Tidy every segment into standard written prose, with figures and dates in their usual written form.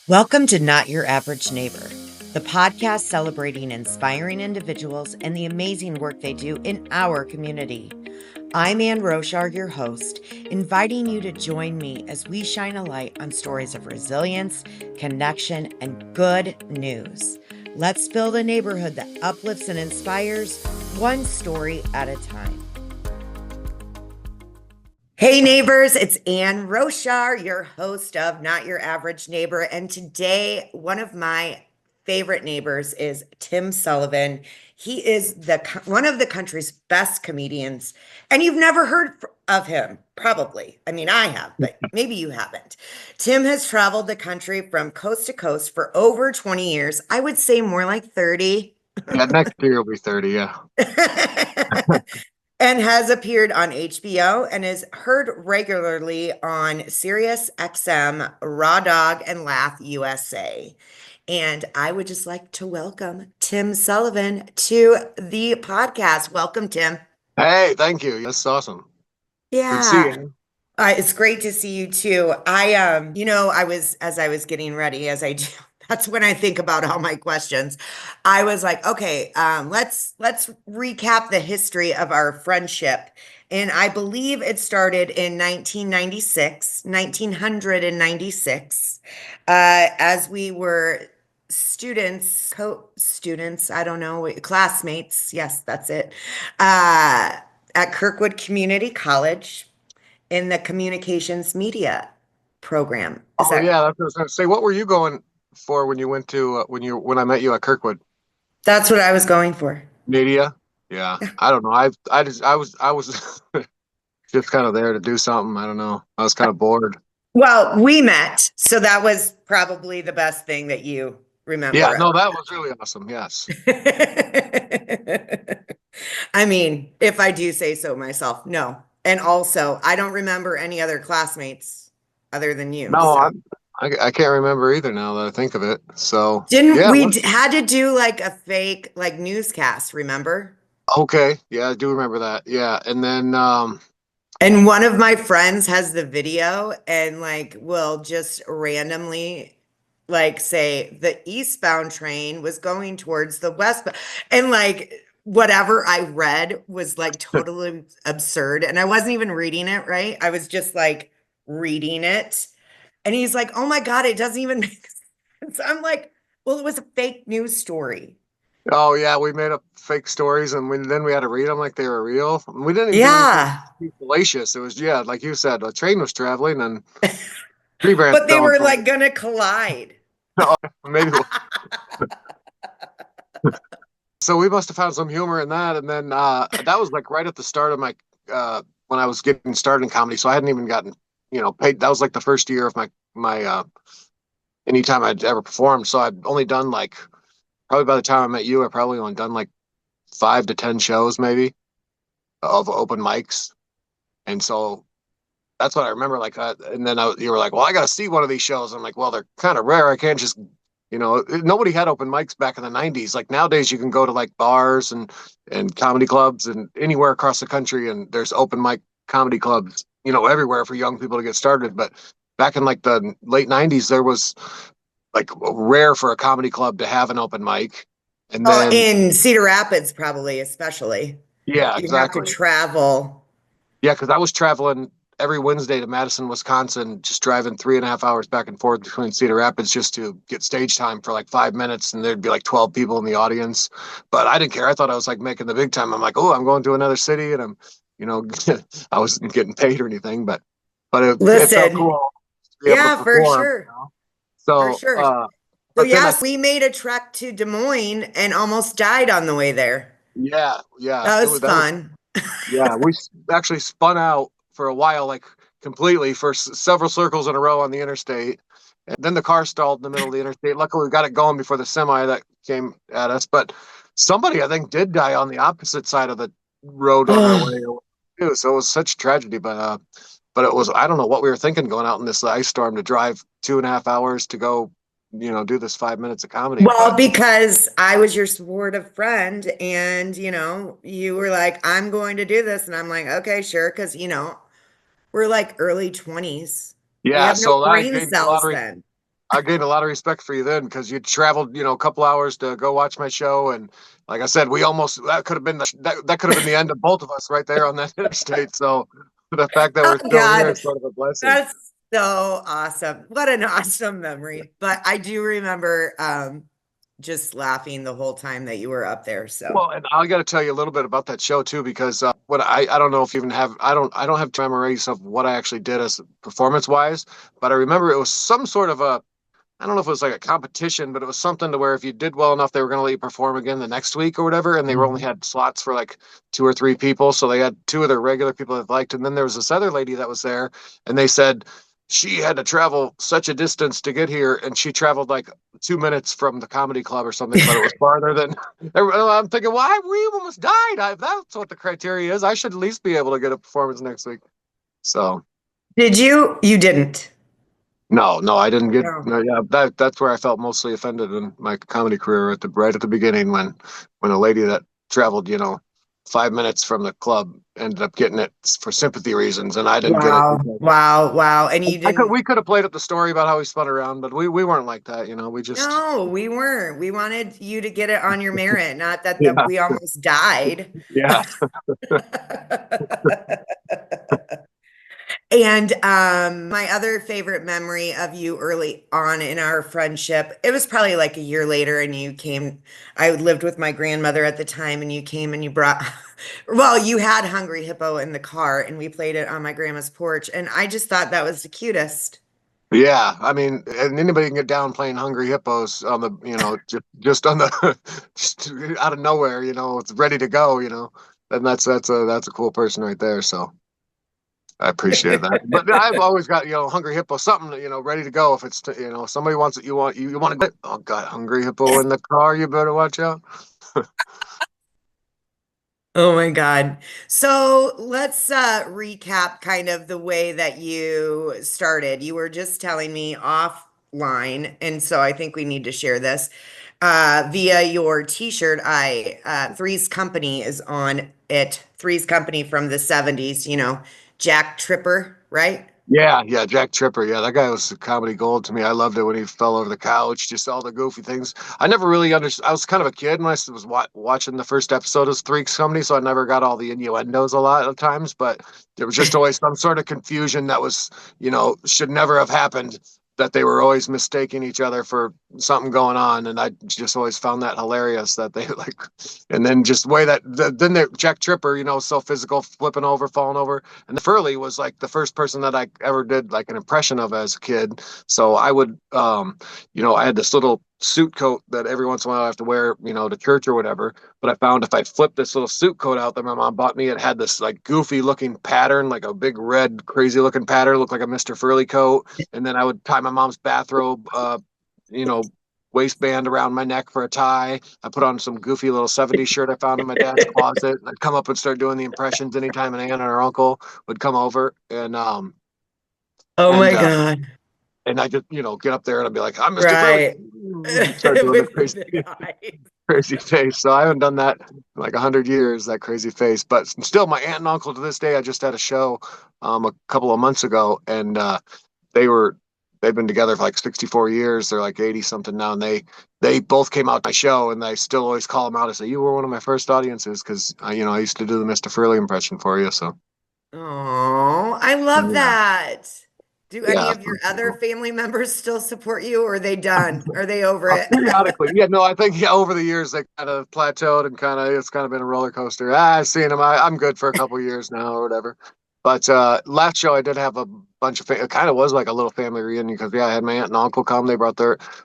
Welcome to Not Your Average Neighbor, the podcast celebrating inspiring individuals and the amazing work they do in our community. I'm Ann Roushar, your host, inviting you to join me as we shine a light on stories of resilience, connection, and good news. Let's build a neighborhood that uplifts and inspires, one story at a time. Hey neighbors, it's Ann Roushar, your host of Not Your Average Neighbor. And today, one of my favorite neighbors is Tim Sullivan. He is one of the country's best comedians. And you've never heard of him, probably. I mean, I have, but maybe you haven't. Tim has traveled the country from coast to coast for over 20 years. I would say more like 30. Yeah, next year will be 30, yeah. And has appeared on HBO and is heard regularly on Sirius XM, Raw Dog, and Laugh USA. And I would just like to welcome Tim Sullivan to the podcast. Welcome, Tim. Hey, thank you. That's awesome. Good to see Yeah. you. It's great to see you too. As I was getting ready, as I do, that's when I think about all my questions. I was like, okay, let's recap the history of our friendship. And I believe it started in 1996, as we were co-students, I don't know, classmates. Yes, that's it. At Kirkwood Community College in the communications media program. Yeah, that's what I was going to say. What were you going for when you went to when I met you at Kirkwood? That's what I was going for. Media? Yeah. I don't know. I was just kind of there to do something. I don't know. I was kind of bored. Well, we met, so that was probably the best thing that you remember. Yeah, no, that was really awesome. Yes. I mean, if I do say so myself, no. And also, I don't remember any other classmates other than you. No, So. I can't remember either now that I think of it. So Didn't we had to do like a fake like newscast, remember? okay. Yeah, I do remember that. Yeah. And then And one of my friends has the video and like will just randomly like say the eastbound train was going towards the westbound, and like whatever I read was like totally absurd, and I wasn't even reading it right. I was just like reading it, and he's like, "Oh my God, it doesn't even make sense." I'm like, "Well, it was a fake news story." oh yeah, we made up fake stories, and then we had to read them like they were real. We didn't even Yeah. do anything fallacious. It was like you said, a train was traveling and tree branch But they fell in were front like gonna collide. of it. Maybe. So we must have found some humor in that, and then that was like right at the start of my when I was getting started in comedy. So I hadn't even gotten paid. That was like the first year of my anytime I'd ever performed. So I'd only done like probably by the time I met you, I probably only done like 5 to 10 shows maybe of open mics. And so that's what I remember. Like, and then you were like, well, I got to see one of these shows. I'm like, well, they're kind of rare. I can't just, nobody had open mics back in the 90s. Like nowadays you can go to like bars and comedy clubs and anywhere across the country. And there's open mic comedy clubs, everywhere for young people to get started. But back in like the late 90s, there was like rare for a comedy club to have an open mic. And then in Cedar Rapids, probably, especially. yeah, You have to exactly. travel. Yeah, because I was traveling every Wednesday to Madison, Wisconsin, just driving 3.5 hours back and forth between Cedar Rapids just to get stage time for like 5 minutes, and there'd be like 12 people in the audience. But I didn't care. I thought I was like making the big time. I'm like, oh, I'm going to another city, and I wasn't getting paid or anything, but it felt Listen, cool to be able yeah, to for perform. sure. For So, sure. So but then yes, we made a trek to Des Moines and almost died on the way there. yeah, That was fun. Yeah, we actually spun out for a while, like completely for several circles in a row on the interstate. And then the car stalled in the middle of the interstate. Luckily, we got it going before the semi that came at us. But somebody, I think, did die on the opposite side of the road on their way too. So it was such a tragedy. But it was, I don't know what we were thinking going out in this ice storm to drive 2.5 hours to go, do this 5 minutes of comedy. Well, because I was your supportive friend, and you were like, I'm going to do this. And I'm like, okay, sure. Because we're like early 20s. We Yeah, have no so that brain gave me a lot cells of then. I gained a lot of respect for you then because you traveled, a couple hours to go watch my show, and like I said, we almost that could have been that could have been the end of both of us right there on that interstate. So the fact that Oh we're still here God, is sort of a blessing. that's so awesome. What an awesome memory. But I do remember just laughing the whole time that you were up there. So, Well, and I got to tell you a little bit about that show too, because what I don't know if you even have I don't have memories of what I actually did as performance wise, but I remember it was some sort of a I don't know if it was like a competition, but it was something to where if you did well enough, they were going to let you perform again the next week or whatever. And they were only Mhm. had slots for like two or three people. So they had two of their regular people that liked. And then there was this other lady that was there, and they said she had to travel such a distance to get here. And she traveled like 2 minutes from the comedy club or something, but it was farther than I'm thinking, why? We almost died. That's what the criteria is. I should at least be able to get a performance next week. So. Did you? You didn't. No, no, I didn't get. No. No, yeah, that's where I felt mostly offended in my comedy career at the right at the beginning when a lady that traveled, 5 minutes from the club ended up getting it for sympathy reasons, and I didn't get it Wow. because Wow. Wow. And you I could didn't. we could have played up the story about how he spun around, but we weren't like that, We just No, we weren't. We wanted you to get it on your merit, not that yeah we almost died. yeah And my other favorite memory of you early on in our friendship, it was probably like a year later, and you came. I lived with my grandmother at the time, and you came and you brought, well, you had Hungry Hippo in the car, and we played it on my grandma's porch, and I just thought that was the cutest. yeah. I mean, and anybody can get down playing Hungry Hippos on the just on the just out of nowhere, it's ready to go, and that's a cool person right there. So. I appreciate that. But I've always got, Hungry Hippo, something, ready to go. If it's, somebody wants it, you want to get, oh God, Hungry Hippo in the car, you better watch out. Oh my God. So let's recap kind of the way that you started. You were just telling me offline, and so I think we need to share this. Via your t-shirt, Three's Company is on it. Three's Company from the 70s, Jack Tripper, right? Yeah, yeah, Jack Tripper. Yeah, that guy was comedy gold to me. I loved it when he fell over the couch, just all the goofy things. I never really understood. I was kind of a kid when I was watching the first episode of Three's Company, so I never got all the innuendos a lot of times, but there was just always some sort of confusion that was, should never have happened, that they were always mistaking each other for something going on. And I just always found that hilarious that they like, and then just the way then Jack Tripper, so physical, flipping over, falling over. And the Furley was like the first person that I ever did like an impression of as a kid. So I would, I had this little suit coat that every once in a while I have to wear, to church or whatever. But I found if I flipped this little suit coat out that my mom bought me, it had this like goofy looking pattern, like a big red, crazy looking pattern, looked like a Mr. Furley coat. And then I would tie my mom's bathrobe, you know, waistband around my neck for a tie. I put on some goofy little 70s shirt I found in my dad's closet. I'd come up and start doing the impressions anytime an aunt or her uncle would come over. Oh And my God. and I just, get up there and I'd be like, I'm Mr. Furley. Right. Start doing the With the crazy, big eyes. crazy face. So I haven't done that in like 100 years, that crazy face. But still, my aunt and uncle to this day, I just had a show a couple of months ago, and they were they've been together for like 64 years. They're like 80 something now, and they both came out to my show, and I still always call them out and say, "You were one of my first audiences," because I used to do the Mr. Furley impression for you. So Oh, I love yeah, that. Do any yeah. of your other family members still support you, or are they done? Are they over it? Periodically, yeah, no, I think yeah, over the years they kind of plateaued and it's kind of been a roller coaster. I've seen them. I'm good for a couple years now or whatever. But last show I did have a bunch of it kind of was like a little family reunion because yeah, I had my aunt and uncle come. They brought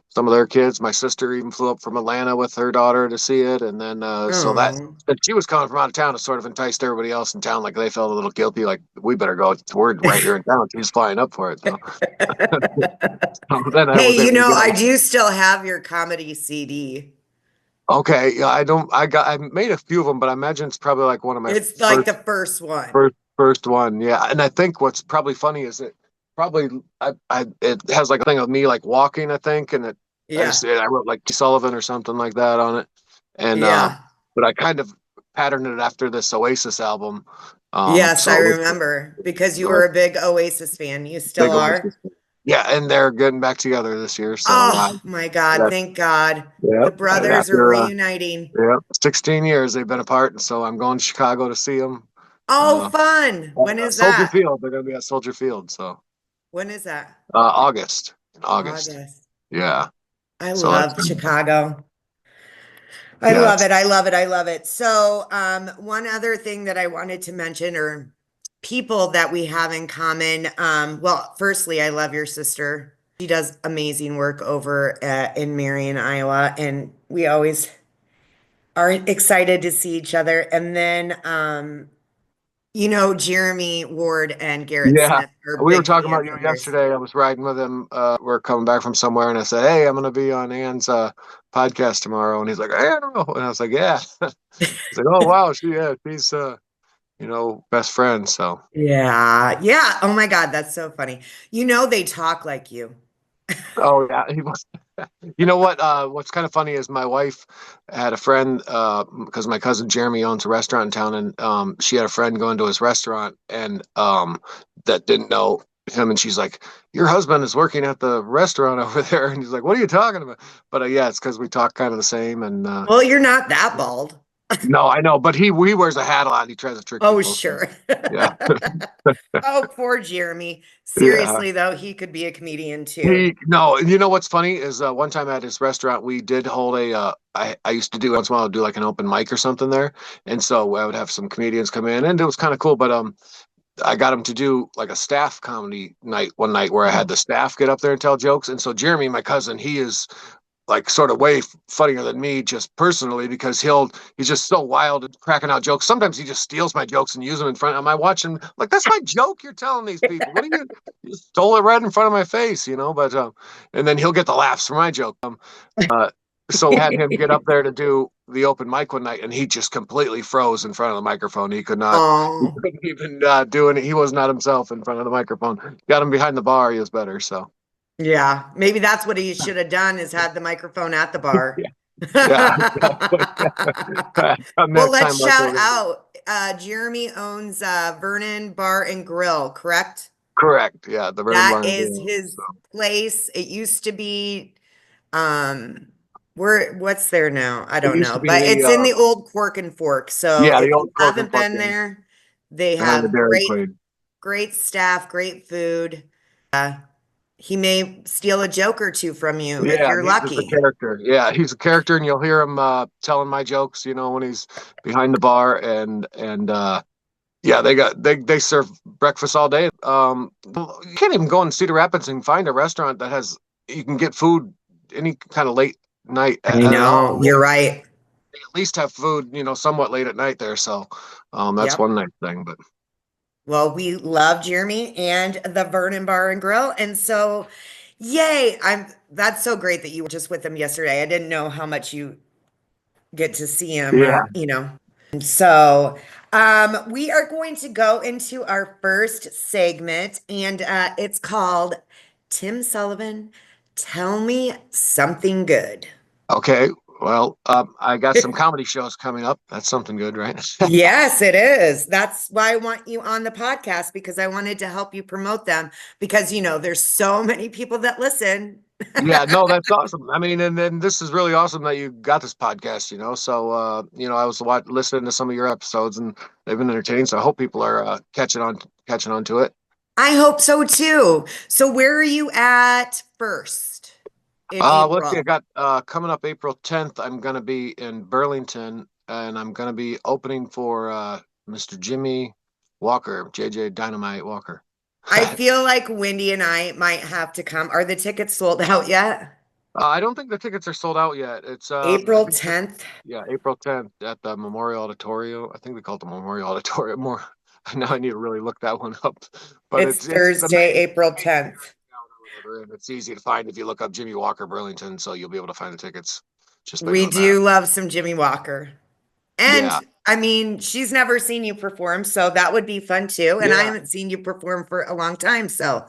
some of their kids. My sister even flew up from Atlanta with her daughter to see it, and then so Oh, that she was coming from out of town. It sort of enticed everybody else in town. Like they felt a little guilty. Like we better go. We're right here in town. She's flying up for it. So, so then I hey, was able to get I do still have your comedy CD. Okay, yeah, I made a few of them, but I imagine it's probably like one of my It's like the first one. first one. Yeah, and I think what's probably funny is it probably it has like a thing of me like walking, I think, and Yeah. I wrote like T. Sullivan or something like that on it, and Yeah. but I kind of patterned it after this Oasis album, Yes, I so remember because you like were a big Oasis fan. You still big are? Oasis. Yeah, and they're getting back together this year. So Oh my God, that, thank God. The yep. And brothers are after reuniting. yeah, 16 years they've been apart, and so I'm going to Chicago to see them. Oh, Uh, fun. When is Soldier that? Field. They're going to be at Soldier Field. So When is that? August, in August. August. Yeah. I So that's love Chicago. I yeah, love it's it. I love it. I love it. So, one other thing that I wanted to mention, or people that we have in common. Well, firstly, I love your sister. She does amazing work over in Marion, Iowa, and we always are excited to see each other. And then, Jeremy Ward and Garrett yeah. Smith are We were big talking about fans you of yours. yesterday. I was riding with him. We're coming back from somewhere, and I said, "Hey, I'm going to be on Ann's podcast tomorrow." And he's like, "Hey, I don't know." And I was like, "Yeah." He's like, "Oh wow, she's best friend." So Yeah. Yeah. Oh my God, that's so funny. They talk like you. oh yeah, he was. You know what? What's kind of funny is my wife had a friend because my cousin Jeremy owns a restaurant in town, and she had a friend going to his restaurant, and that didn't know him, and she's like, "Your husband is working at the restaurant over there," and he's like, "What are you talking about?" But yeah, it's because we talk kind of the same, and Well, you're not that bald. no, I know, but he wears a hat a lot. He tries to trick Oh, people. So, sure. yeah, Oh, poor Jeremy. yeah. Seriously, though, he could be a comedian too. He no, you know what's funny is one time at his restaurant we did hold I used to do once in a while do like an open mic or something there, and so I would have some comedians come in and it was kind of cool. But I got him to do like a staff comedy night one night where I had Oh, the staff get up there and tell jokes, and so Jeremy, my cousin, he is like sort of way funnier than me just personally because he's just so wild and cracking out jokes. Sometimes he just steals my jokes and use them in front of my watching like that's my joke you're telling these people. What are you stole it right in front of my face. But and then he'll get the laughs for my joke. Uh so had him get up there to do the open mic one night and he just completely froze in front of the microphone. He oh, couldn't even do it. He was not himself in front of the microphone. Got him behind the bar, he was better. So yeah. Maybe that's what he should have done is had the microphone at the bar. yeah. Yeah, exactly. Well, Next let's time, Michael, shout we're gonna out. Jeremy owns Vernon Bar and Grill, correct? correct. Yeah, the Vernon That Bar and is Grill. his place. It used to be um what's there now? I It don't used to know, be but it's in the old Cork and Fork. So the if you old Cork and haven't Fork been Inn there, they behind the have Dairy Queen. great staff, great food. He may steal a joke or two from you if Yeah, you're he's just a lucky. character. Yeah, he's a character, and you'll hear him telling my jokes. When he's behind the bar, and yeah, they serve breakfast all day. You can't even go in Cedar Rapids and find a restaurant that has you can get food any kind of late night I at all. know, you're right. They at least have food, somewhat late at night there. So, that's Yep. one nice thing. But Well, we love Jeremy and the Vernon Bar and Grill. And so, yay. That's so great that you were just with him yesterday. I didn't know how much you get to see him yeah, or. So, we are going to go into our first segment, and it's called Tim Sullivan, Tell Me Something Good. okay. Well, I got some comedy shows coming up. That's something good, right? Yes, it is. That's why I want you on the podcast because I wanted to help you promote them because there's so many people that listen. Yeah, no, that's awesome. I mean, and then this is really awesome that you got this podcast. So, I was listening to some of your episodes and they've been entertaining. So I hope people are catching on to it. I hope so too. So where are you at first in Let's see. I April? got coming up April 10th. I'm gonna be in Burlington, and I'm gonna be opening for Mr. Jimmy Walker, JJ Dynamite Walker. I feel like Wendy and I might have to come. Are the tickets sold out yet? I don't think the tickets are sold out yet. It's I April think 10th. yeah, April 10th at the Memorial Auditorium. I think we call it the Memorial Auditorium more. Now I need to really look that one up. But It's it's the Thursday, April 10th. or whatever, and it's easy to find if you look up Jimmy Walker Burlington, so you'll be able to find the tickets just by We doing that. do love some Jimmy Walker. And Yeah. I mean, she's never seen you perform, so that would be fun too. And I Yeah. haven't seen you perform for a long time, so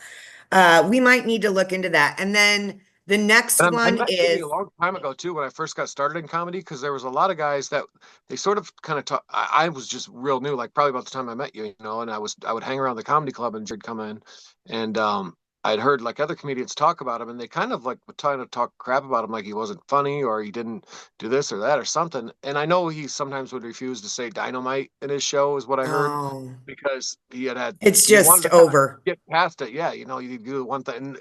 we might need to look into that. And then the next And I one met Jimmy a is long time ago too when I first got started in comedy because there was a lot of guys that they sort of kind of talk. I was just real new, like probably about the time I met you, and I would hang around the comedy club and you'd come in, and I'd heard like other comedians talk about him, and they kind of like were trying to talk crap about him, like he wasn't funny or he didn't do this or that or something. And I know he sometimes would refuse to say dynamite in his show, is what I heard, Oh, because it's he wanted just to kind of over. get past it. Yeah, you do one thing. And,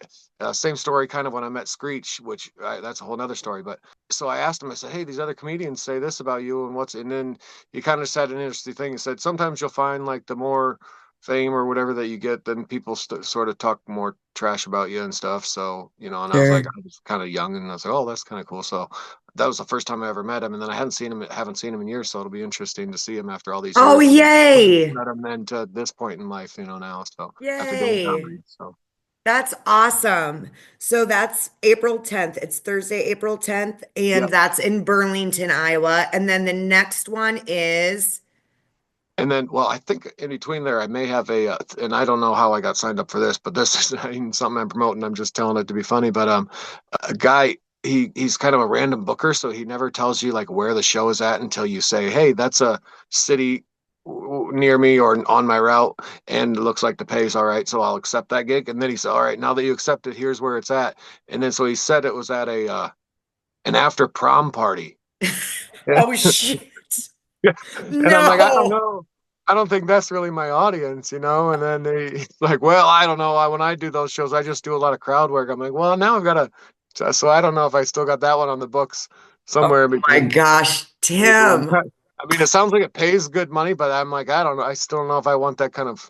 same story kind of when I met Screech, which that's a whole nother story. But so I asked him, I said, hey, these other comedians say this about you, and then he kind of said an interesting thing. He said, sometimes you'll find like the more fame or whatever that you get, then people sort of talk more trash about you and stuff. So, and I was like, Sure. I was kind of young, and I was like, oh, that's kind of cool. So that was the first time I ever met him, and then I haven't seen him in years. So it'll be interesting to see him after all these Oh, years from when I yay. met him then to this point in life, now. So after doing Yay. comedy, so That's awesome. So that's April 10th. It's Thursday, April 10th, yeah. and that's in Burlington, Iowa. And then the next one is And then, well, I think in between there, I may have and I don't know how I got signed up for this, but this is not even something I'm promoting. I'm just telling it to be funny. But a guy, he's kind of a random booker, so he never tells you like where the show is at until you say, "Hey, that's a city near me or on my route, and it looks like the pay's all right, so I'll accept that gig." And then he said, "All right, now that you accept it, here's where it's at." And then so he said it was at a an after prom party. oh shit. And I'm like, I don't No. know. I don't think that's really my audience. And then he's like, well, I don't know. When I do those shows, I just do a lot of crowd work. I'm like, well, now I've got to. So I don't know if I still got that one on the books Oh somewhere in my between. gosh, Tim. I mean, it sounds like it pays good money, but I'm like, I don't know. I still don't know if I want that kind of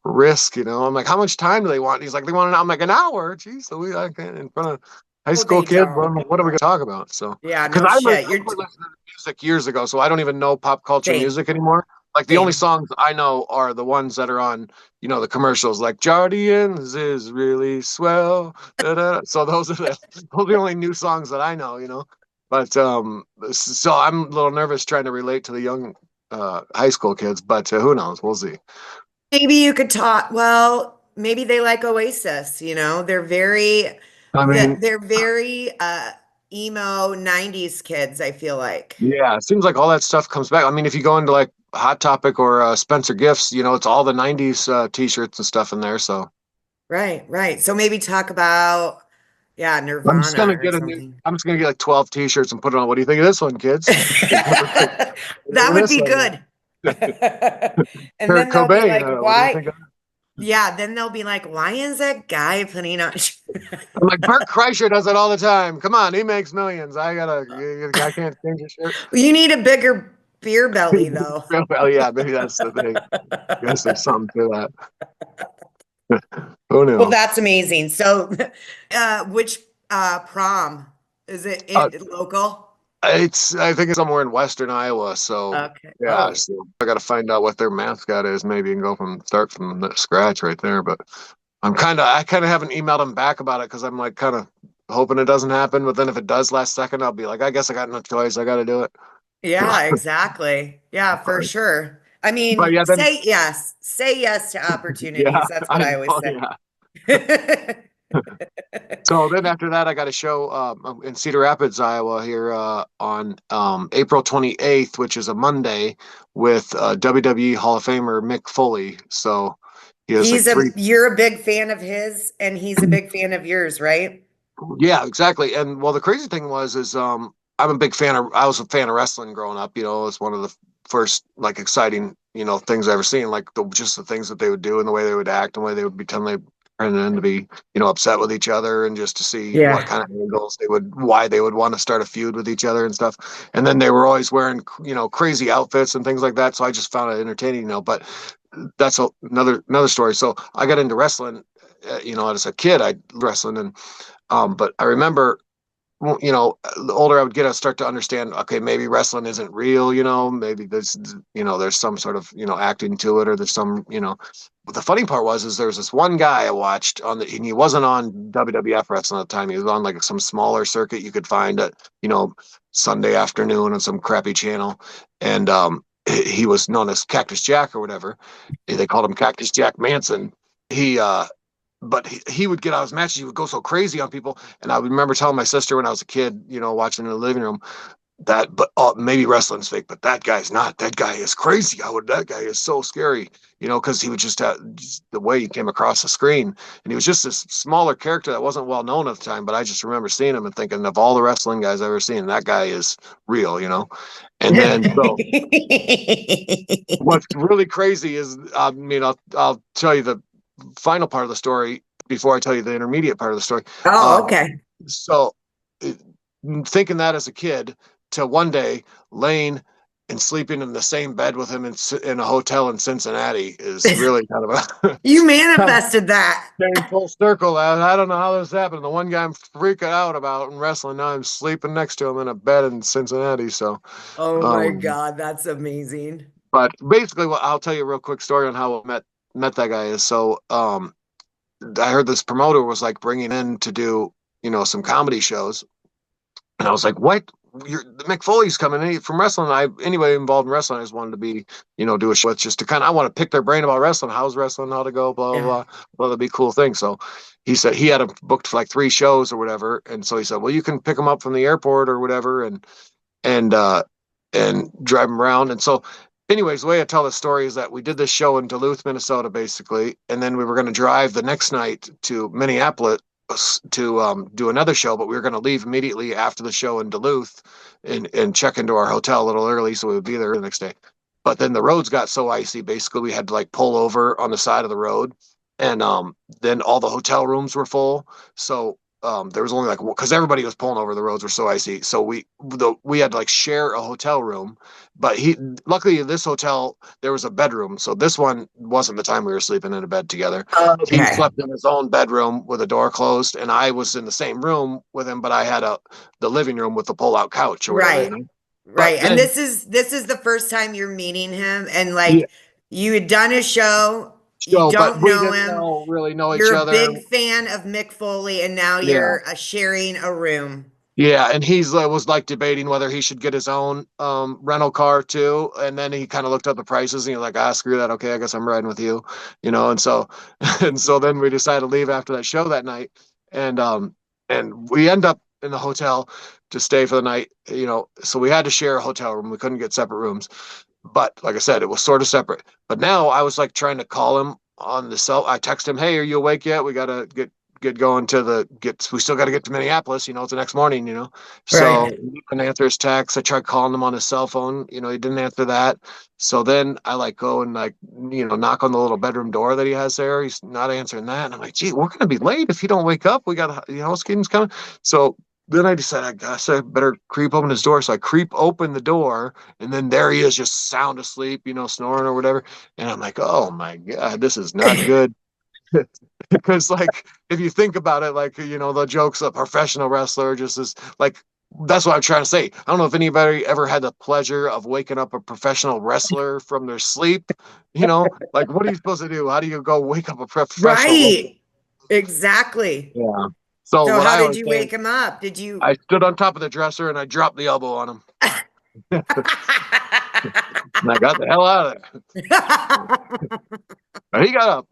risk. I'm like, how much time do they want? He's like, they want I'm like, an hour. Jeez, so we like in front of high Oh, school they kids. don't. What are we gonna talk about? So, Yeah, because no shit. I quit listening to music years ago, so I don't even know pop culture Same, music anymore. Like the only same. songs I know are the ones that are on, the commercials, like Jardians is really swell. Da, da, da. So those are the only new songs that I know. But so I'm a little nervous trying to relate to the young high school kids, but who knows? We'll see. Maybe you could talk, well, maybe they like Oasis, They're very I mean, they're very emo 90s kids, I feel like. yeah, it seems like all that stuff comes back. I mean, if you go into like Hot Topic or Spencer Gifts, it's all the 90s t-shirts and stuff in there. So Right, right. So maybe talk about, yeah, I'm just Nirvana gonna or get a new. something. I'm just gonna get like 12 t-shirts and put it on. What do you think of this one, kids? What do you think That of would this be one? good. And Kurt then they'll be Cobain. like, What do you why? think of? Yeah, then they'll be like, why is that guy putting on? I'm like, Bert Kreischer does it all the time. Come on, he makes millions. I can't change his shirt. You need a bigger beer belly, though. Well, yeah, maybe that's the thing. I guess there's something to that. Who Well, knew? that's amazing. So, which prom? Is it Uh, local? I think it's somewhere in Western Iowa. So Okay. yeah, Oh, so I got to find out what their mascot is, maybe, and start from the scratch right there. But I kind of haven't emailed them back about it because I'm like kind of hoping it doesn't happen. But then if it does last second, I'll be like, I guess I got no choice. I got to do it. yeah, exactly. Yeah, for sure. I But mean, yeah, then say yes. Say yes to yeah, opportunities. That's what I I always know. say. Yeah. So then after that, I got a show in Cedar Rapids, Iowa, here on April 28th, which is a Monday, with WWE Hall of Famer Mick Foley. So he has like three. You're a big fan of his, and he's a big fan of yours, right? Yeah, exactly. And well, the crazy thing is I was a fan of wrestling growing up. It's one of the first like exciting things I ever seen. Like just the things that they would do and the way they would act and the way they would pretend to be upset with each other, and just to see what Yeah. kind of angles why they would want to start a feud with each other and stuff. And then they were always wearing crazy outfits and things like that. So I just found it entertaining. But that's another story. So I got into wrestling. As a kid, I wrestling and but I remember, the older I would get, I'd start to understand, okay, maybe wrestling isn't real, maybe there's some sort of, acting to it, or there's but the funny part is there was this one guy I watched and he wasn't on WWF wrestling at the time. He was on like some smaller circuit you could find at, Sunday afternoon on some crappy channel. And, he was known as Cactus Jack or whatever. They called him Cactus Jack Manson. He, but he would get out his matches. He would go so crazy on people. And I remember telling my sister when I was a kid, watching in the living room, that, but maybe wrestling's fake, but that guy's not. That guy is crazy. That guy is so scary, because he would just the way he came across the screen, and he was just this smaller character that wasn't well known at the time. But I just remember seeing him and thinking, of all the wrestling guys I've ever seen, that guy is real. And then so what's really crazy is, I'll tell you the final part of the story before I tell you the intermediate part of the story. Oh, Um, okay. so thinking that as a kid, to one day laying and sleeping in the same bed with him in a hotel in Cincinnati is really kind of a You kind of manifested that. came full circle. I don't know how this happened. The one guy I'm freaking out about in wrestling, now I'm sleeping next to him in a bed in Cincinnati. So, Oh my um, God, that's amazing. but basically, what I'll tell you a real quick story on how I met that guy is. So, I heard this promoter was like bringing in to do some comedy shows. And I was like, what? Mick Foley's coming in from wrestling. Anybody involved in wrestling, I just wanted to be, do a show. It's just to I want to pick their brain about wrestling. How's wrestling? How to go? Blah, blah, Yeah. blah. Well, that'd be a cool thing. So he said he had him booked for like 3 shows or whatever. And so he said, well, you can pick them up from the airport or whatever and, uh, and drive them around. And so, anyways, the way I tell the story is that we did this show in Duluth, Minnesota, basically. And then we were going to drive the next night to Minneapolis to do another show, but we were going to leave immediately after the show in Duluth and check into our hotel a little early so we would be there the next day. But then the roads got so icy, basically we had to like pull over on the side of the road, and then all the hotel rooms were full. So there was only like, because everybody was pulling over, the roads were so icy. So we had to like share a hotel room, but luckily this hotel there was a bedroom, so this one wasn't the time we were sleeping in a bed together. He Okay. slept in his own bedroom with the door closed, and I was in the same room with him, but I had the living room with the pull-out couch or whatever, Right. But Right. And then, this is the first time you're meeting him, and yeah, like you had done a show, you so but don't we know didn't him, really know each you're a other. big fan of Mick Foley, and now Yeah. you're sharing a room. Yeah, and he's was like debating whether he should get his own rental car too, and then he kind of looked up the prices and he's like, "Ah, screw that. Okay, I guess I'm riding with you," And so, and so then we decided to leave after that show that night, and and we end up in the hotel to stay for the night. So we had to share a hotel room. We couldn't get separate rooms, but like I said, it was sort of separate. But now I was like trying to call him on the cell. I text him, "Hey, are you awake yet? We gotta get going we still got to get to Minneapolis, it's the next morning. So Right. he didn't answer his text. I tried calling him on his cell phone, he didn't answer that. So then I like go and like, knock on the little bedroom door that he has there. He's not answering that. And I'm like, gee, we're going to be late if you don't wake up. We got, housekeeping's coming. So then I decided, I guess I better creep open his door. So I creep open the door, and then there he is, just sound asleep, snoring or whatever. And I'm like, oh my God, this is not good. Because like if you think about it, like the jokes, a professional wrestler just is like, that's what I'm trying to say. I don't know if anybody ever had the pleasure of waking up a professional wrestler from their sleep. Like, what are you supposed to do? How do you go wake up a professional wrestler? Right. Exactly. Yeah. So So what how I did always you say is, wake him up? Did you? I stood on top of the dresser and I dropped the elbow on him, and I got the hell out of there. He got up.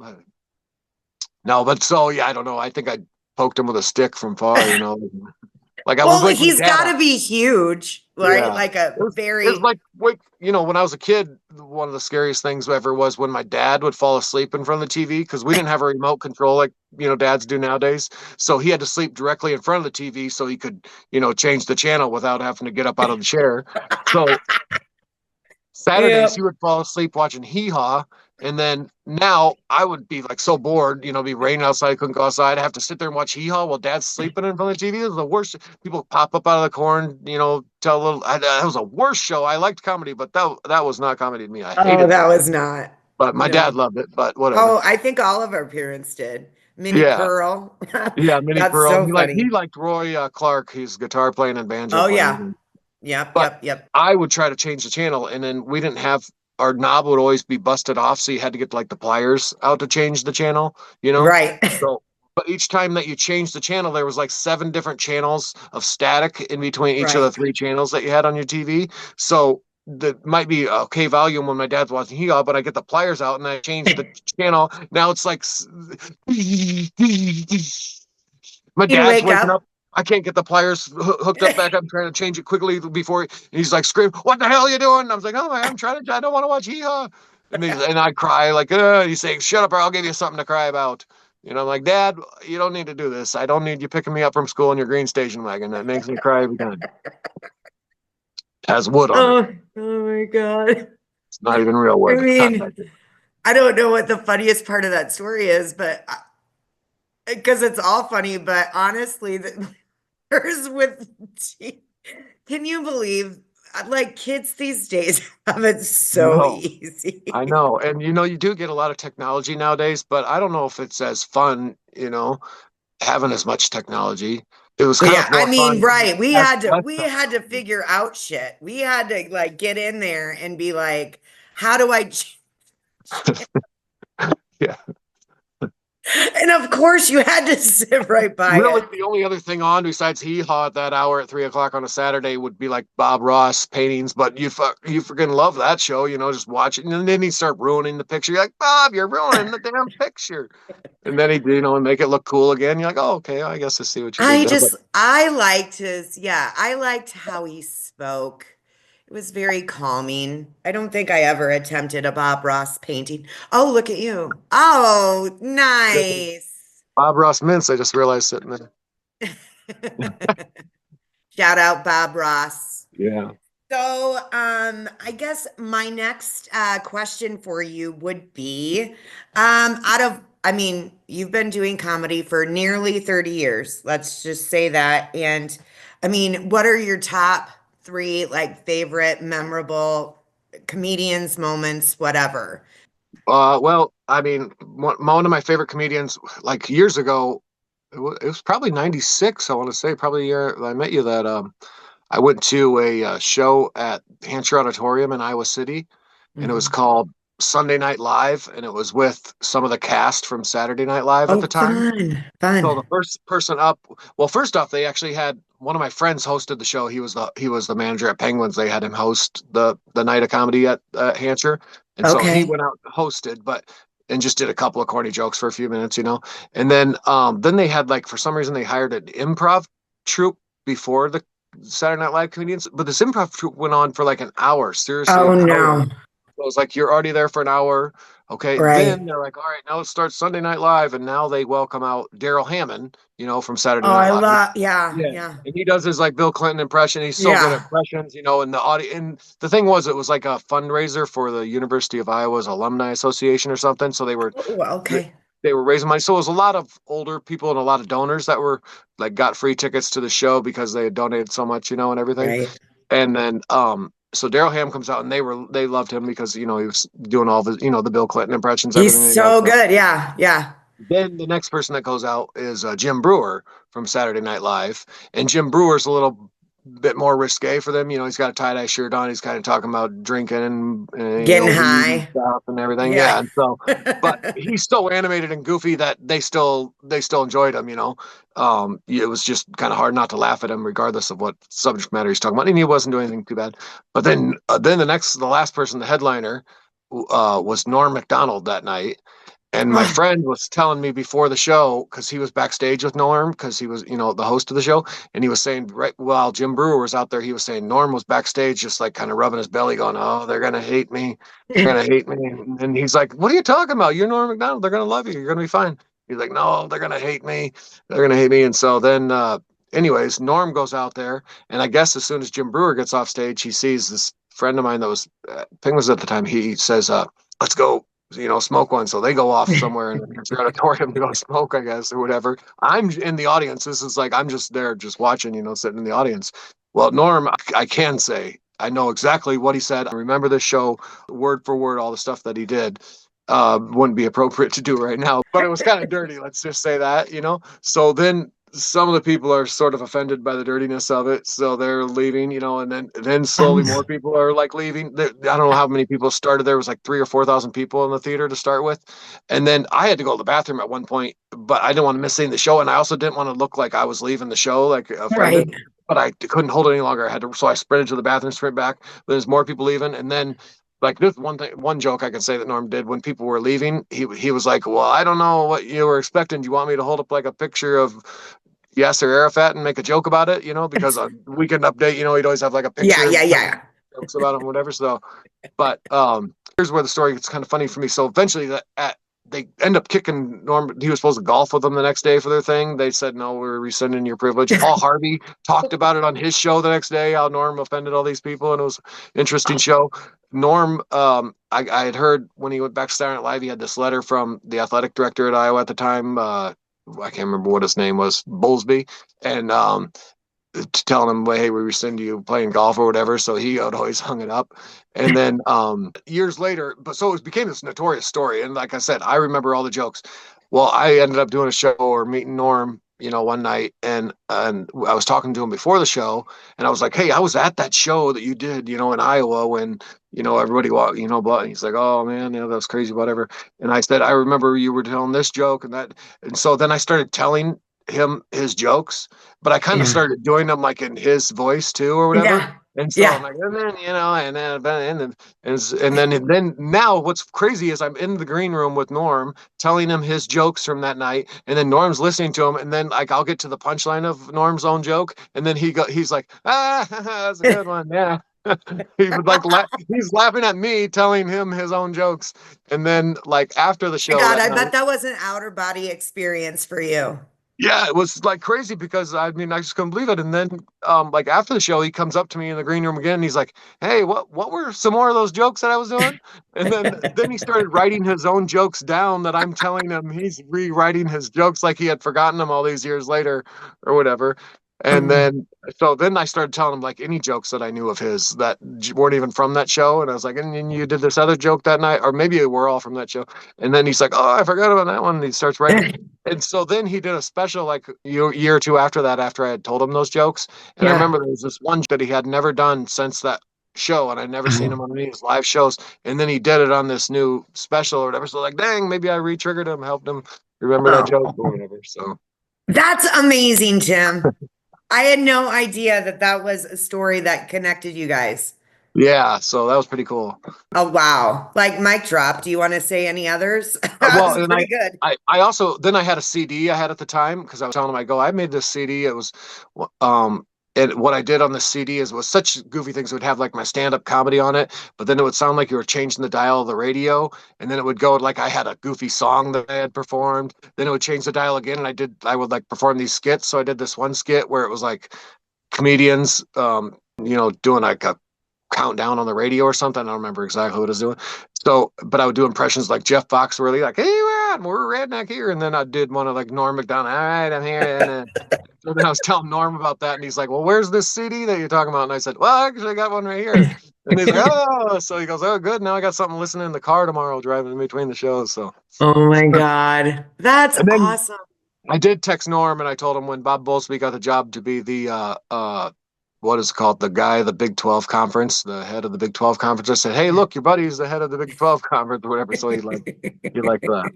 No, but so yeah, I don't know. I think I poked him with a stick from far. Like I would Well, wake my he's dad got up. to be huge, right? Yeah. Like a It was very like when I was a kid, one of the scariest things ever was when my dad would fall asleep in front of the TV, because we didn't have a remote control like, dads do nowadays. So he had to sleep directly in front of the TV so he could, change the channel without having to get up out of the chair. So Saturdays yeah. he would fall asleep watching Hee Haw, and then now I would be like so bored, be raining outside, couldn't go outside. I have to sit there and watch Hee Haw while Dad's sleeping in front of the TV. It was the worst. People pop up out of the corn, tell a little. That was a worst show. I liked comedy, but that was not comedy to me. I Oh, hated that that. was not. But my dad No. loved it. But whatever. Oh, I think all of our parents did. Minnie Yeah, Pearl. yeah. Minnie That's Pearl. so He funny. liked Roy Clark. He's guitar playing and banjo Oh yeah. playing. Yep, But yep, yep. I would try to change the channel, and then we didn't have our knob would always be busted off, so you had to get like the pliers out to change the channel, you know. Right. So, but each time that you changed the channel, there was like 7 different channels of static in between each of the Right. 3 channels that you had on your TV. So that might be okay volume when my dad's watching He-Haw, but I get the pliers out and I change the channel. Now it's like my You dad's wake waking up. up. I can't get the pliers hooked up back. I'm trying to change it quickly before and he's like screaming, "What the hell are you doing?" And I was like, "Oh, I'm trying to. I don't want to watch Hee Haw." And I cry like, he's saying, "Shut up, or I'll give you something to cry about." I'm like, "Dad, you don't need to do this. I don't need you picking me up from school in your green station wagon. That makes me cry every time. It has wood on it. Oh my God. It's not even real I wood." mean, I don't know what the funniest part of that story is, but because it's all funny, but honestly, the hers with can you believe like kids these days have it so No, I easy? know. And you do get a lot of technology nowadays, but I don't know if it's as fun, having as much technology. It was kind Yeah, of I more mean, fun. right. We Less, had to less we had to technology. figure out shit. We had to like get in there and be like, how do I change it? Yeah. And of course you had to sit right by Really, it. the only other thing on besides Hee Haw at that hour at 3 o'clock on a Saturday would be like Bob Ross paintings, but you freaking love that show, just watch it. And then he'd start ruining the picture. You're like, Bob, you're ruining the damn picture. And then he'd, make it look cool again. You're like, oh, okay, I guess I see what you did there. But I liked I liked how he spoke. It was very calming. I don't think I ever attempted a Bob Ross painting. Oh, look at you. Oh, nice. Bob Ross mints, I just realized sitting there. Shout out Bob Ross. Yeah. So, I guess my next question for you would be, I mean, you've been doing comedy for nearly 30 years. Let's just say that. And I mean, what are your top three, like, favorite, memorable comedians, moments, whatever? Well, I mean, one of my favorite comedians, like years ago, it was probably 96, I want to say, probably the year I met you, that I went to a show at Hampshire Auditorium in Iowa City, and it was Mhm. called Sunday Night Live, and it was with some of the cast from Saturday Night Live at Oh, the time. fun, So the fun. first person up, well, first off, they actually had one of my friends hosted the show. He was the manager at Penguins. They had him host the night of comedy at Hampshire, and so he Okay. went out and hosted, but and just did a couple of corny jokes for a few minutes. And then they had, like, for some reason they hired an improv troupe before the Saturday Night Live comedians, but this improv troupe went on for like an hour, seriously Oh, an hour. no. So it's like you're already there for an hour. Okay. Right. Then they're like, all right, now let's start Sunday Night Live. And now they welcome out Daryl Hammond, from Saturday Oh, Night I Live. love, yeah, Yeah. yeah, And he does his like Bill Clinton impression. He's so good at yeah. impressions, and the audio. And the thing was, it was like a fundraiser for the University of Iowa's Alumni Association or something. So they were Oh, okay. they were raising money. So it was a lot of older people and a lot of donors that were like got free tickets to the show because they had donated so much, and everything. Right. And then so Daryl Ham comes out and they loved him because he was doing all the Bill Clinton impressions, everything He's that he does. so So good. Yeah, yeah. then the next person that goes out is Jim Brewer from Saturday Night Live, and Jim Brewer's a little bit more risque for them. He's got a tie dye shirt on. He's kind of talking about drinking and Getting weed and high. stuff and everything. Yeah. Yeah, and so, but he's so animated and goofy that they still enjoyed him. It was just kind of hard not to laugh at him, regardless of what subject matter he's talking about, and he wasn't doing anything too bad. But then the last person, the headliner, was Norm Macdonald that night, and my Oh, friend was telling me before the show, because he was backstage with Norm, because he was, the host of the show. And he was saying, right while Jim Brewer was out there, he was saying Norm was backstage, just like kind of rubbing his belly, going, "Oh, they're going to hate me. They're going to hate me." And he's like, "What are you talking about? You're Norm Macdonald. They're going to love you. You're going to be fine." He's like, "No, they're going to hate me. They're going to hate me." And so then, anyways, Norm goes out there. And I guess as soon as Jim Brewer gets off stage, he sees this friend of mine that was Penguins at the time. He says, "Let's go, smoke one." So they go off somewhere in the auditorium to go smoke, I guess, or whatever. I'm in the audience. This is like I'm just there, just watching, sitting in the audience. Well, Norm, I can say I know exactly what he said. I remember this show word for word, all the stuff that he did. Wouldn't be appropriate to do right now, but it was kind of dirty. Let's just say that. So then some of the people are sort of offended by the dirtiness of it, so they're leaving, and then slowly more people are like leaving. I don't know how many people started. There was like 3 or 4 thousand people in the theater to start with, and then I had to go to the bathroom at one point, but I didn't want to miss seeing the show, and I also didn't want to look like I was leaving the show, like offended. right. But I couldn't hold it any longer. So I sprinted to the bathroom, sprint back. There's more people leaving, and then like this one joke I can say that Norm did when people were leaving. He was like, "Well, I don't know what you were expecting. Do you want me to hold up like a picture of Yasser Arafat and make a joke about it, because on Weekend Update, he'd always have like a Yeah, picture yeah, yeah. jokes about him, whatever. So, but here's where the story gets kind of funny for me. So eventually, they end up kicking Norm. He was supposed to golf with them the next day for their thing. They said no, we're rescinding your privilege. Paul Harvey talked about it on his show the next day. How Norm offended all these people, and it was an interesting show. Norm, I had heard when he went back to Saturday Night Live, he had this letter from the athletic director at Iowa at the time. I can't remember what his name was, Bowlesby, and telling him, well, hey, we rescind you playing golf or whatever. So he had always hung it up. And then years later, but so it became this notorious story. And like I said, I remember all the jokes. Well, I ended up doing a show or meeting Norm, one night, and I was talking to him before the show, and I was like, hey, I was at that show that you did, in Iowa when, everybody walked, blah. And he's like, oh man, that was crazy, whatever. And I said, I remember you were telling this joke and that. And so then I started telling him his jokes, but I kind of Yeah. started doing them like in his voice too or whatever. Yeah. And so I'm Yeah. like, and then and then now what's crazy is I'm in the green room with Norm telling him his jokes from that night, and then Norm's listening to him, and then like I'll get to the punchline of Norm's own joke, and then he's like, that's a good one, yeah. He would like he's laughing at me telling him his own jokes, and then like after the My show God, that I night. bet that was an outer body experience for you. Yeah, it was like crazy because I mean I just couldn't believe it. And then like after the show, he comes up to me in the green room again and he's like, hey, what were some more of those jokes that I was doing? And then he started writing his own jokes down that I'm telling him he's rewriting his jokes like he had forgotten them all these years later or whatever. And Oh, then I started telling him like any jokes that I knew of his that weren't even from that show. And I was like, and then you did this other joke that night, or maybe we're all from that show. And then he's like, oh, I forgot about that one. And he starts writing. And so then he did a special like year or two after that, after I had told him those jokes. And I yeah. remember there was this one that he had never done since that show, and I'd never seen him on any of his live shows. And then he did it on this new special or whatever. So like, dang, maybe I re-triggered him, helped him remember that joke or Oh, whatever. So that's amazing, Tim. I had no idea that that was a story that connected you guys. yeah, so that was pretty cool. Oh, wow. Like mic drop. Do you want to say any others? That Well, was and pretty good. I also then I had a CD I had at the time because I was telling him I made this CD. It was and what I did on the CD is was such goofy things. It would have like my stand-up comedy on it, but then it would sound like you were changing the dial of the radio, and then it would go like I had a goofy song that I had performed. Then it would change the dial again, and I would like perform these skits. So I did this one skit where it was like comedians, doing like a countdown on the radio or something. I don't remember exactly what I was doing. So, but I would do impressions like Jeff Foxworthy, like, hey, we're redneck here. And then I did one of like Norm Macdonald. All right, I'm here. And so then I was telling Norm about that. And he's like, well, where's this CD that you're talking about? And I said, well, actually, I got one right here. And he's like, oh, so he goes, oh, good. Now I got something listening in the car tomorrow, driving in between the shows. So, Oh my God. That's and then awesome. I did text Norm and I told him when Bob Bowlesby got the job to be the what is it called? The guy of the Big 12 conference, the head of the Big 12 conference. I said, hey, look, your buddy's the head of the Big 12 conference or whatever. So he liked that.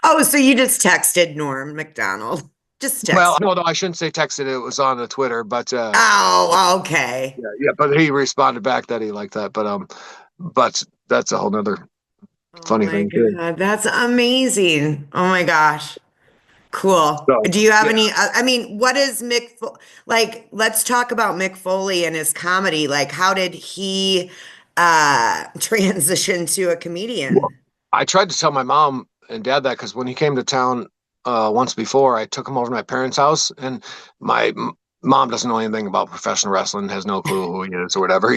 Oh, so you just texted Norm McDonald. Just Well, text. no, I shouldn't say texted. It was on the Twitter, but Oh, okay. yeah, but he responded back that he liked that. But that's a whole nother Oh funny my thing too. God. That's amazing. Oh my gosh. Cool. So Do you have yeah. any, I mean, what is like, let's talk about Mick Foley and his comedy. Like, how did he transition to a Well, comedian? I tried to tell my mom and dad that because when he came to town once before, I took him over to my parents' house, and my mom doesn't know anything about professional wrestling, has no clue who he is or whatever.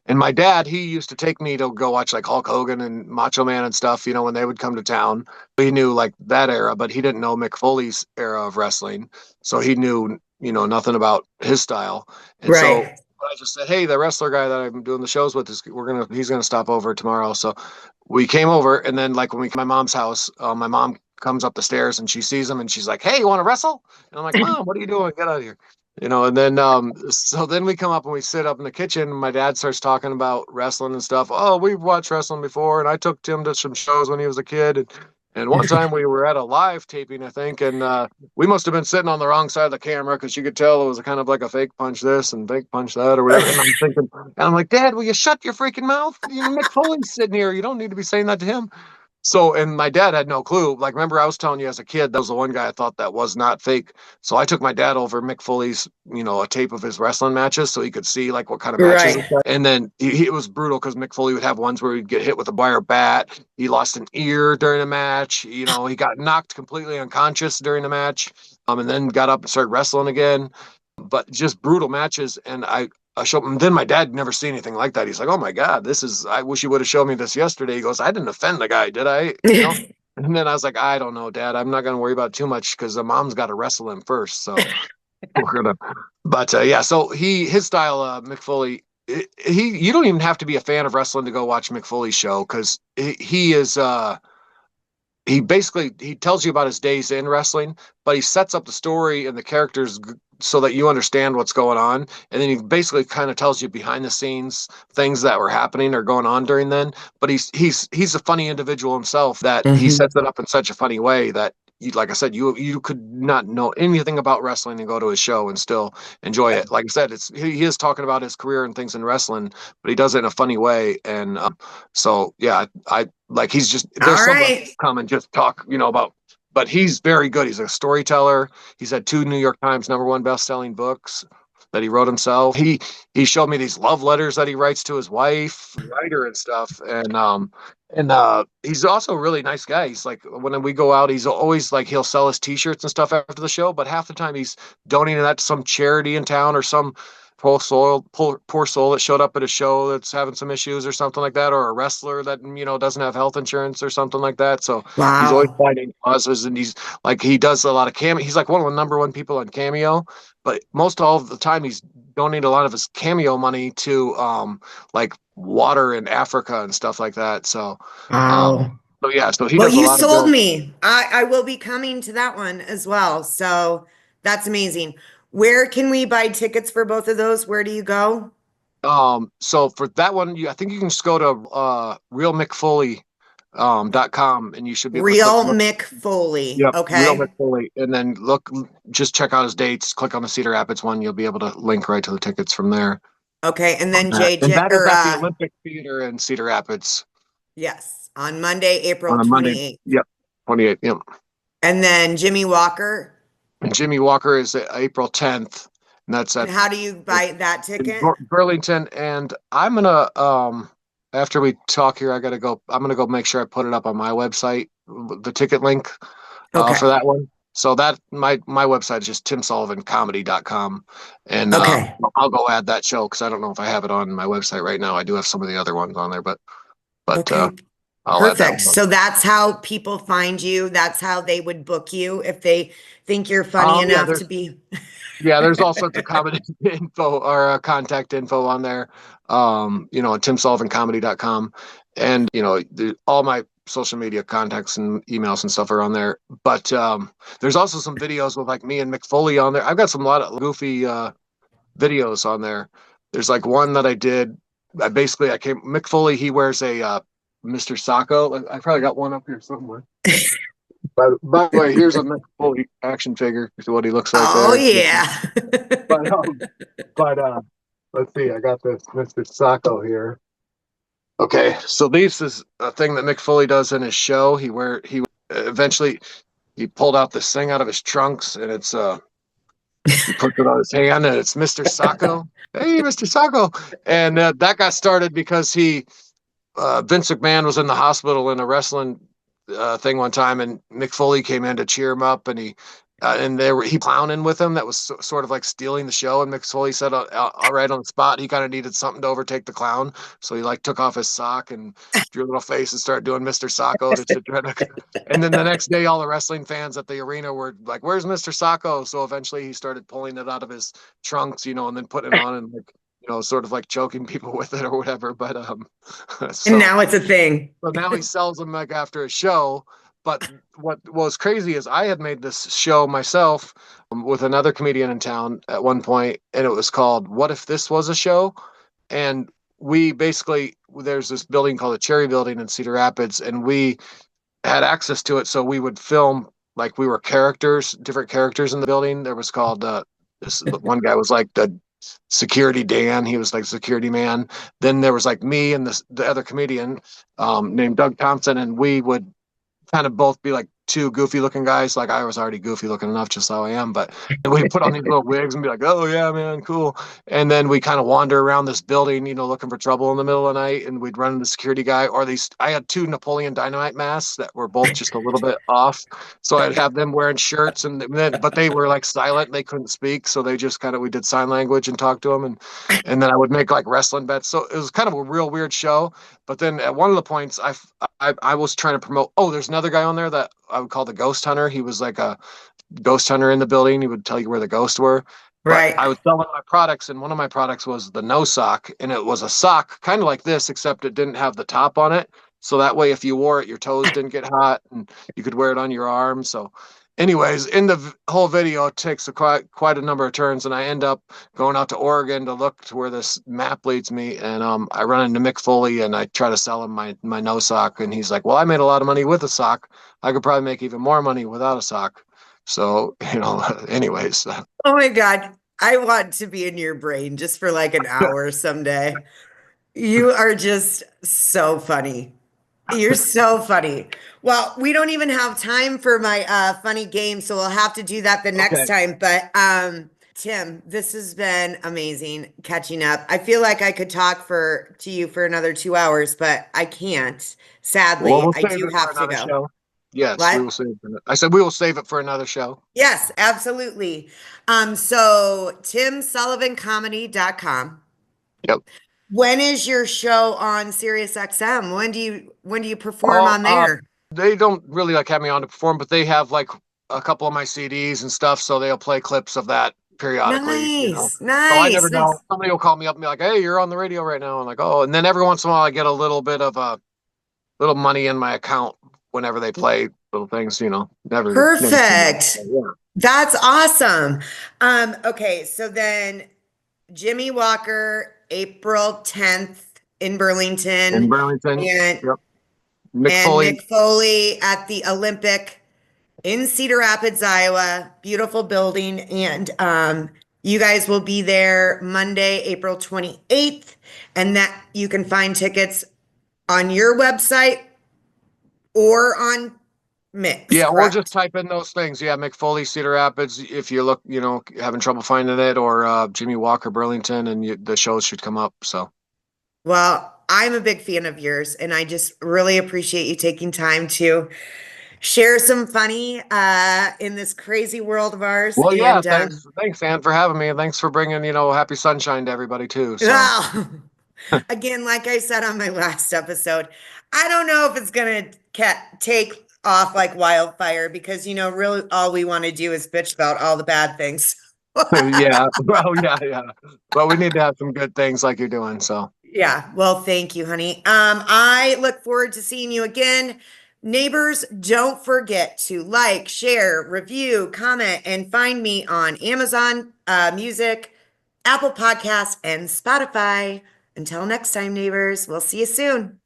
And my dad, he used to take me to go watch like Hulk Hogan and Macho Man and stuff, when they would come to town. He knew like that era, but he didn't know Mick Foley's era of wrestling, so he knew nothing about his style. And so Right. I just said, hey, the wrestler guy that I'm doing the shows with he's gonna stop over tomorrow. So we came over, and then like when we came to my mom's house, my mom comes up the stairs and she sees him and she's like, hey, you want to wrestle? And I'm like, Mom, what are you doing? Get out of here. And then so then we come up and we sit up in the kitchen, and my dad starts talking about wrestling and stuff. Oh, we've watched wrestling before, and I took Tim to some shows when he was a kid, and one time we were at a live taping, I think, and we must have been sitting on the wrong side of the camera because you could tell it was a kind of like a fake punch this and fake punch that or whatever. And I'm thinking, and I'm like, Dad, will you shut your freaking mouth? Mick Foley's sitting here. You don't need to be saying that to him. So, and my dad had no clue. Like, remember, I was telling you as a kid, that was the one guy I thought that was not fake. So I took my dad over Mick Foley's, a tape of his wrestling matches so he could see like what kind of matches. Right. And then it was brutal because Mick Foley would have ones where he'd get hit with a wire bat. He lost an ear during a match. He got knocked completely unconscious during the match, and then got up and started wrestling again. But just brutal matches. And I showed him. Then my dad never seen anything like that. He's like, "Oh my God, this is. I wish you would have showed me this yesterday." He goes, "I didn't offend the guy, did I? And then I was like, "I don't know, Dad. I'm not going to worry about it too much because the mom's got to wrestle him first." So we're gonna. But yeah, so his style, Mick Foley. You don't even have to be a fan of wrestling to go watch Mick Foley's show because he is. He tells you about his days in wrestling, but he sets up the story and the characters so that you understand what's going on, and then he basically kind of tells you behind the scenes things that were happening or going on during then. But he's a funny individual himself that he Mhm. sets it up in such a funny way that like I said, you could not know anything about wrestling and go to his show and still enjoy it. Like I said, he is talking about his career and things in wrestling, but he does it in a funny way. And so yeah, I like he's just there's All somebody right. come and just talk, about. But he's very good. He's a storyteller. He's had two New York Times #1 best-selling books that he wrote himself. He showed me these love letters that he writes to his wife, writer and stuff. And he's also a really nice guy. He's like when we go out, he's always like he'll sell his T-shirts and stuff after the show. But half the time he's donating that to some charity in town or some poor soul that showed up at a show that's having some issues or something like that, or a wrestler that doesn't have health insurance or something like that. So he's always Wow. finding causes, and he's like he does a lot of cameo. He's like one of the #1 people on Cameo, but most all of the time he's donating a lot of his Cameo money to like water in Africa and stuff like that. Um, Wow. so yeah, so he Well, does a you lot of sold good. me. I will be coming to that one as well. So that's amazing. Where can we buy tickets for both of those? Where do you go? So for that one, I think you can just go to realmcfoley.com and you should be able to click Real look. Mick Foley. Yep, Real Okay. McFoley, and then look, just check out his dates. Click on the Cedar Rapids one. You'll be able to link right to the tickets from there. Okay. And On then that, and JJ that is or at the Olympic Theater in Cedar Rapids yes, on Monday, April on a Monday. 28th. Yep, 28th. Yep. And then Jimmy Walker. And Jimmy Walker is April 10th, and that's And at how do you buy that ticket? Burlington. And I'm gonna after we talk here, I gotta go. I'm gonna go make sure I put it up on my website, the ticket link for Okay. that one. So that my website is just timsullivancomedy.com, and Okay. I'll go add that show because I don't know if I have it on my website right now. I do have some of the other ones on there, but Okay. I'll add that Perfect. one. So that's how people find you. That's how they would book you if they think you're funny Yeah, enough to be. there's all sorts of comedy info or contact info on there. At timsullivancomedy.com, and all my social media contacts and emails and stuff are on there. But there's also some videos with like me and Mick Foley on there. I've got some lot of goofy videos on there. There's like one that I did. I came Mick Foley. He wears a Mr. Sacco. Like, I probably got one up here somewhere. By the way, here's a Mick Foley action figure. Is what he looks like Oh, there. yeah. But let's see. I got this Mr. Sacco here. Okay, so this is a thing that Mick Foley does in his show. He eventually he pulled out this thing out of his trunks, and it's he puts it on his hand, and it's Mr. Sacco. Hey, Mr. Sacco, and that got started because Vince McMahon was in the hospital in a wrestling thing one time, and Mick Foley came in to cheer him up, and he clowning with him that was sort of like stealing the show. And Mick Foley said, all right, on the spot, he kind of needed something to overtake the clown, so he like took off his sock and drew a little face and started doing Mr. Sacco to try to. And then the next day, all the wrestling fans at the arena were like, "Where's Mr. Sacco?" So eventually, he started pulling it out of his trunks, and then putting it on and like sort of like choking people with it or whatever. But And so now it's a thing. so now he sells them like after a show. But what was crazy is I had made this show myself with another comedian in town at one point, and it was called "What If This Was a Show?" And there's this building called the Cherry Building in Cedar Rapids, and we had access to it, so we would film like we were different characters in the building. There was called this one guy was like the security Dan. He was like security man. Then there was like me and the other comedian named Doug Thompson, and we would kind of both be like two goofy looking guys. Like I was already goofy looking enough, just how I am. But we put on these little wigs and be like, "Oh yeah, man, cool." And then we kind of wander around this building, looking for trouble in the middle of the night. And we'd run into the security guy, or these. I had two Napoleon Dynamite masks that were both just a little bit off, so I'd have them wearing shirts, and then but they were like silent, they couldn't speak, so they just kind of we did sign language and talked to them, and then I would make like wrestling bets. So it was kind of a real weird show. But then at one of the points, I was trying to promote. Oh, there's another guy on there that I would call the ghost hunter. He was like a ghost hunter in the building. He would tell you where the ghosts were. But Right. I was selling my products, and one of my products was the no sock, and it was a sock kind of like this, except it didn't have the top on it. So that way, if you wore it, your toes didn't get hot, and you could wear it on your arm. So, anyways, in the whole video, it takes quite a number of turns, and I end up going out to Oregon to look to where this map leads me, and I run into Mick Foley, and I try to sell him my no sock, and he's like, "Well, I made a lot of money with a sock. I could probably make even more money without a sock." So, anyways, Oh my God. I want to be in your brain just for like an hour someday. You are just so funny. You're so funny. Well, we don't even have time for my funny game, so we'll have to do that the next okay. time. But Tim, this has been amazing catching up. I feel like I could talk to you for another 2 hours, but I can't. Well, Sadly, we'll I save do it for have to another go. show. Yes, we What? will save it. I said we will save it for another show. Yes, absolutely. So timsullivacomedy.com. Yep. When is your show on SiriusXM? When do you perform Oh, on there? they don't really like have me on to perform, but they have like a couple of my CDs and stuff, so they'll play clips of that periodically. Nice, So I never nice, know. nice. Somebody will call me up and be like, "Hey, you're on the radio right now." I'm like, "Oh," and then every once in a while I get a little bit of a little money in my account whenever they play little things. Never too much. But But yeah. that's awesome. Okay, so then Jimmy Walker, April 10th in In Burlington, Burlington. and Yep. Mick and Foley. Mick Foley at the Olympic in Cedar Rapids, Iowa. Beautiful building. And you guys will be there Monday, April 28th. And that you can find tickets on your website or on Mix, Yeah, or just correct? type in those things. Yeah, McFoley, Cedar Rapids. If you look, having trouble finding it, or Jimmy Walker, Burlington, and the shows should come up. So, Well, I'm a big fan of yours, and I just really appreciate you taking time to share some funny in this crazy world of ours. well, yeah, And thanks, Ann, for having me, and thanks for bringing happy sunshine to everybody too. So, well, again, like I said on my last episode, I don't know if it's gonna take off like wildfire because really all we want to do is bitch about all the bad things. yeah, well, yeah, but we need to have some good things like you're doing. So, Yeah, well, thank you, honey. I look forward to seeing you again. Neighbors, don't forget to like, share, review, comment, and find me on Amazon Music, Apple Podcasts, and Spotify. Until next time, neighbors, we'll see you soon.